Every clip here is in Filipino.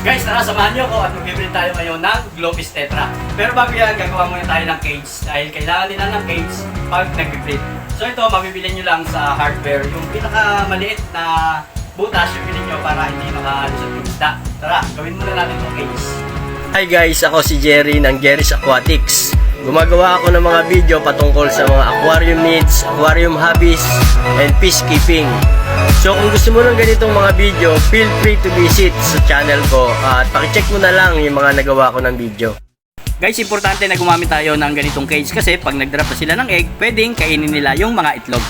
Guys, tara, samahan nyo ako at mag-print tayo ngayon ng Glowfish Tetra. Pero bago yan, gagawa muna tayo ng cage dahil kailangan nila ng cage pag nag-print. So ito, mabibili nyo lang sa hardware. Yung pinakamaliit na butas, yung bilhin nyo para hindi makalusot yung isda. Tara, gawin muna natin itong cage. Hi guys, ako si Jerry ng Jerry's Aquatics. Gumagawa ako ng mga video patungkol sa mga aquarium needs, aquarium hobbies, and peacekeeping. So kung gusto mo ng ganitong mga video, feel free to visit sa channel ko at pakicheck mo na lang yung mga nagawa ko ng video. Guys, importante na gumamit tayo ng ganitong cage kasi pag nag-drop na sila ng egg, pwedeng kainin nila yung mga itlog.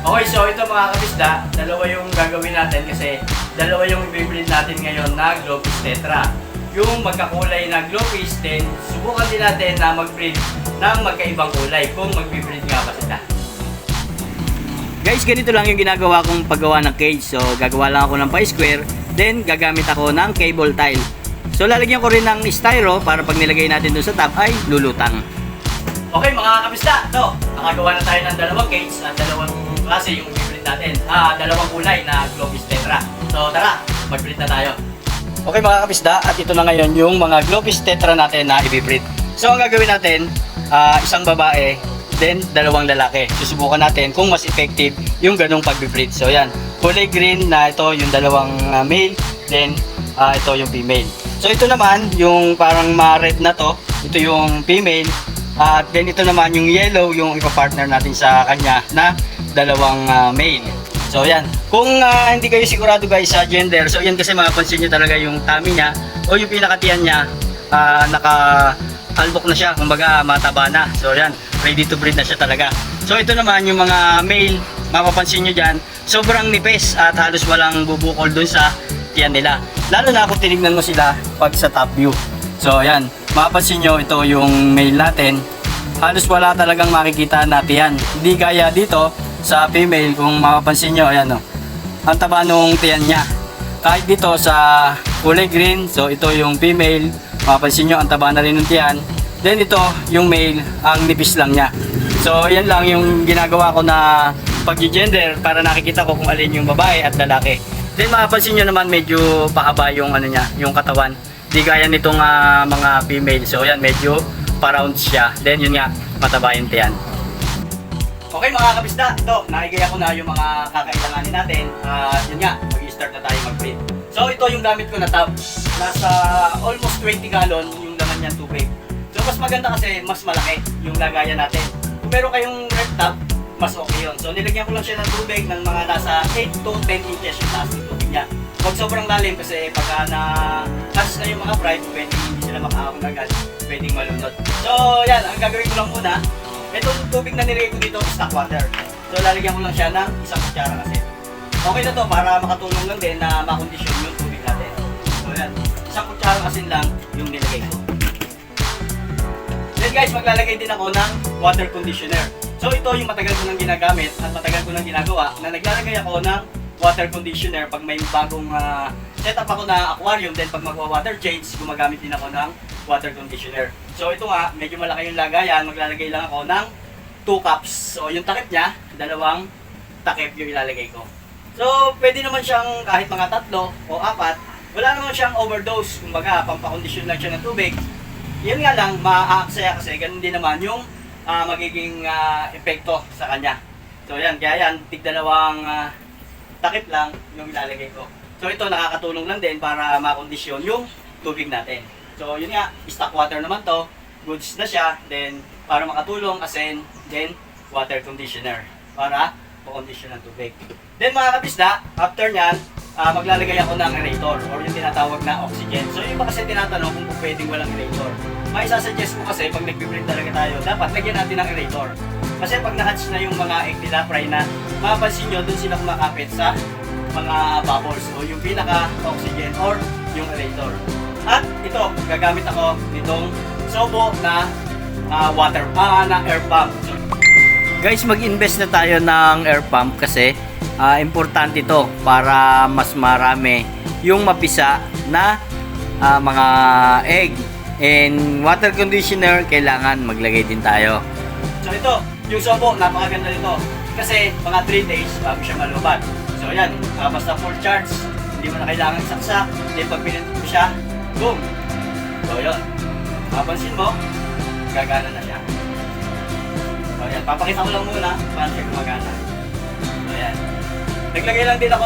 Okay, so ito mga kabisda, dalawa yung gagawin natin kasi dalawa yung i-breed natin ngayon na Glowfish Tetra. Yung magkakulay na glowfish, then subukan din natin na mag-breed ng magkaibang kulay kung mag-breed nga ba sila. Guys, ganito lang yung ginagawa kong paggawa ng cage. So, gagawa lang ako ng pie-square, then gagamit ako ng cable tile. So, lalagyan ko rin ng styro para pag nilagay natin doon sa top ay lulutang. Okay mga kabisda, ito, nakagawa na tayo ng dalawang cage at dalawang klase yung i-breed natin. Dalawang kulay na Glowfish Tetra. So, tara, mag-breed na tayo. Okay mga kabisda, at ito na ngayon yung mga Glowfish Tetra natin na i-breed. So ang gagawin natin, isang babae, then dalawang lalaki. Susubukan natin kung mas effective yung ganong pag-breed. So yan, kulay green na ito yung dalawang male, then ito yung female. So ito naman, yung parang ma-red na to, ito yung female, at then ito naman yung yellow, yung ipa-partner natin sa kanya na dalawang male. So yan, kung hindi kayo sigurado guys sa gender, so yan kasi mapapansin nyo talaga yung tummy niya o yung pinakatiyan niya, naka-albok na siya, kumbaga mataba na. So yan, ready to breed na siya talaga. So ito naman yung mga male, mapapansin nyo dyan, sobrang nipis at halos walang bubukol dun sa tiyan nila. Lalo na kung tinignan mo sila pag sa top view. So yan, mapapansin nyo ito yung male natin, halos wala talagang makikita na tiyan. Hindi gaya dito sa female, kung mapapansin nyo, ayan o, ang taba nung tiyan niya. Kahit dito sa kulay green, so ito yung female, mapapansin nyo, ang taba na rin ng tiyan. Then ito, yung male, ang nipis lang niya. So yan lang yung ginagawa ko na pag-gender para nakikita ko kung alin yung babae at lalaki. Then mapapansin nyo naman medyo pakaba yung ano niya, yung katawan. Di gaya nitong mga female. So yan, medyo pa-round siya. Then yun nga, mataba yung tiyan. Okay mga kabisda, ito, nakigaya ko na yung mga kakailanganin natin. Yun nga, mag-start na tayo mag-breed. So ito yung gamit ko na tub. Nasa almost 20 gallon yung laman niyang tubig. So mas maganda kasi mas malaki yung lagayan natin. Kung meron kayong red tub, mas okay yun. So nilagyan ko lang siya ng tubig ng mga nasa 8 to 10 inches yung taas ng tubig niya. Huwag sobrang lalim kasi pagka na-touch na yung mga fry, pwede hindi sila makaahon agad, pwedeng malunod. So yan, ang gagawin ko lang muna, itong tubig na nilagay ko dito is stock water. So lalagyan ko lang siya ng isang kutsara kasi. Okay na to para makatulong lang din na makondisyon yung tubig natin. So yan, isang kutsara asin lang yung nilagay ko. Then guys, maglalagay din ako ng water conditioner. So ito yung matagal ko nang ginagamit at matagal ko nang ginagawa na naglalagay ako ng water conditioner pag may bagong setup ako na aquarium. Then pag magwa-water change, gumagamit din ako ng water conditioner. So ito nga, medyo malaki yung lagayan, maglalagay lang ako ng 2 cups. So yung takip niya, dalawang takip yung ilalagay ko. So pwede naman siyang kahit mga 3 o 4. Wala naman siyang overdose, kumbaga pampakondisyon lang siya ng tubig. Yan nga lang, maaaksaya kasi ganun din naman yung magiging epekto sa kanya. So yan, kaya yan, tig-dalawang takip lang yung ilalagay ko. So ito nakakatulong lang din para makondisyon yung tubig natin. So yun nga, stock water naman to, goods na siya, then para makatulong, asin, then water conditioner para makondisyon ng tubig. Then mga kabisda, after nyan, maglalagay ako ng aerator or yung tinatawag na oxygen. So yung iba kasi tinatanong kung pwedeng walang aerator. May isasuggest ko kasi pag nag-breed talaga tayo, dapat lagyan natin ng aerator. Kasi pag na-hatch na yung mga egg nila, fry na, mapapansin nyo, dun sila kumakapit sa mga bubbles o yung pinaka-oxygen or yung aerator. At ito, gagamit ako nitong Sobo na na air pump. So, guys, mag-invest na tayo ng air pump kasi importante ito para mas marami yung mapisa na mga egg. And water conditioner, kailangan maglagay din tayo. So ito, yung Sobo, napakaganda nito. Kasi mga 3 days bago siya malubad. So yan, basta full charge, Hindi mo na kailangan saksak. Then pag pinindot mo siya, boom! So yun. Mapansin mo, gagana na siya. So yan, papakita ko lang muna paano siya gumagana. So yan. Naglagay lang din ako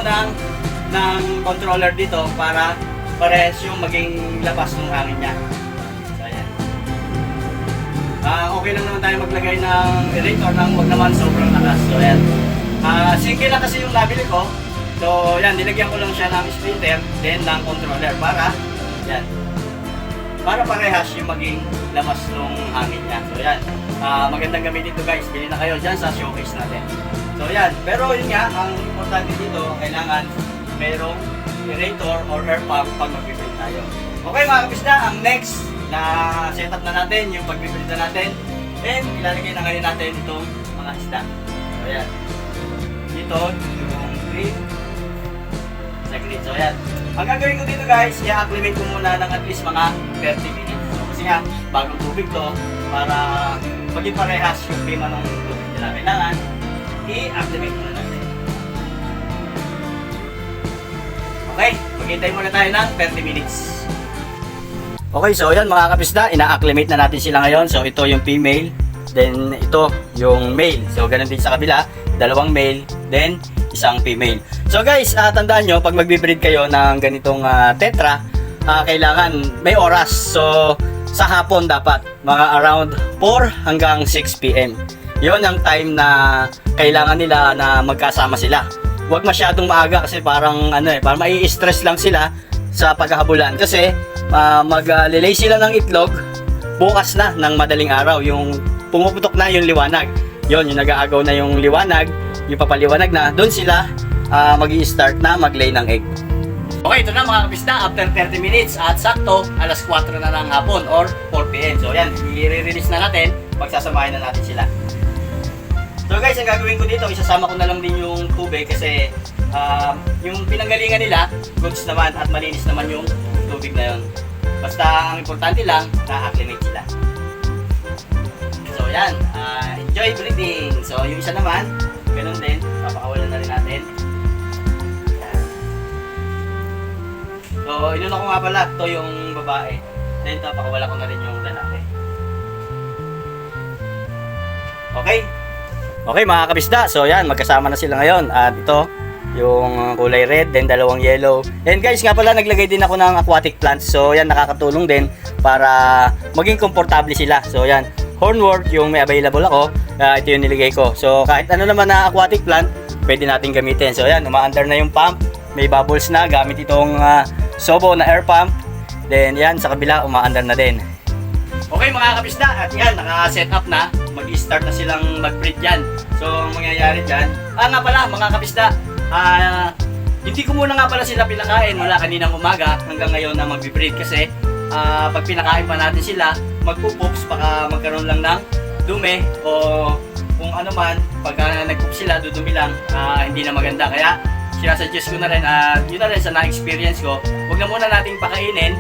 ng controller dito para parehas yung maging labas ng hangin niya. So yan. Okay lang naman tayo maglagay ng aerator nang huwag naman sobrang lakas. So yan. Single lang kasi yung nabili ko. So yan, nilagyan ko lang siya ng splitter, then ng controller para yan. Para parehas yung maging labas ng hangin niya. So yan. Magandang gamitin ito guys. Bili na kayo dyan sa showcase natin. So yan. Pero yun nga, ang importante dito, kailangan mayroong aerator or air pump pag mag-build tayo. Okay mga kapisda, ang next na setup na natin, yung pag-build na natin, then ilalagay na ngayon natin itong mga isda. So yan. Dito, yung green, sa green. So yan. Ang gagawin ko dito guys, i-acclimate ko muna ng at least mga 30 minutes. So, kasi nga, bagong tubig to, para maging parehas yung klima ng tubig nila. Kailangan, i-acclimate muna natin. Okay, maghintay muna tayo ng 30 minutes. Okay, so yan mga kapisda, ina-acclimate na natin sila ngayon. So ito yung female, then ito yung male. So ganun din sa kabila, dalawang male, then isang female. So guys, tandaan nyo, pag magbe-breed kayo ng ganitong tetra, kailangan may oras. So sa hapon dapat, mga around 4 hanggang 6 PM. Yon ang time na kailangan nila na magkasama sila. Huwag masyadong maaga kasi parang parang mai-stress lang sila sa paghahabulan. Kasi mag-lelay sila ng itlog bukas na ng madaling araw. Yung pumuputok na yung liwanag. Yon, yung nag-aagaw na yung liwanag, yung papaliwanag na, doon sila mag-i-start na mag-lay ng egg. Okay, ito na mga kapisda, after 30 minutes at sakto, alas 4 na ng hapon or 4 PM. So yan, i-release na natin, magsasamahin na natin sila. So guys, ang gagawin ko dito, isasama ko na lang din yung tubig kasi yung pinanggalingan nila, goods naman at malinis naman yung tubig na yun. Basta ang importante lang, na-acclimate sila. So yan, enjoy breeding. So yung isa naman, ganun din, papakawalan na rin natin. Yan. So inuna ko nga pala, ito yung babae. Then papakawala ko na rin yung lalaki. Okay. Okay mga kabisda, so yan, magkasama na sila ngayon. At ito, yung kulay red, then dalawang yellow. And guys, nga pala, naglagay din ako ng aquatic plants. So yan, nakakatulong din para maging komportable sila. So yan, hornwort, yung may available ako, ito yung niligay ko. So kahit ano naman na aquatic plant, pwede natin gamitin. So yan, umaandar na yung pump, may bubbles na, gamit itong Sobo na air pump. Then yan, sa kabila, umaandar na din. Okay mga kabisda, at yan, naka-set up na. Mag-start na silang mag-breed dyan. So, ang mangyayari dyan, nga pala mga kabisda, hindi ko muna nga pala sila pinakain mula kaninang umaga hanggang ngayon na mag-breed kasi pag pinakain pa natin sila, magpupups, baka magkaroon lang ng dumi o kung ano man, pag nag-poop sila, dudumi lang, hindi na maganda. Kaya, sinasuggest ko na rin, yun na rin sa na-experience ko, huwag na muna nating pakainin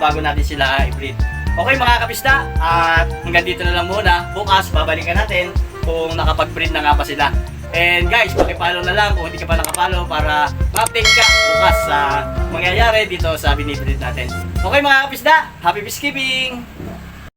bago natin sila i-breed. Okay mga kapisda, hanggang dito na lang muna. Bukas, babalikan natin kung nakapag-breed na nga pa sila. And guys, pakipollow na lang kung hindi ka pa nakapollow para ma-update ka bukas sa mangyayari dito sa binibreed natin. Okay mga kapisda, happy peacekeeping!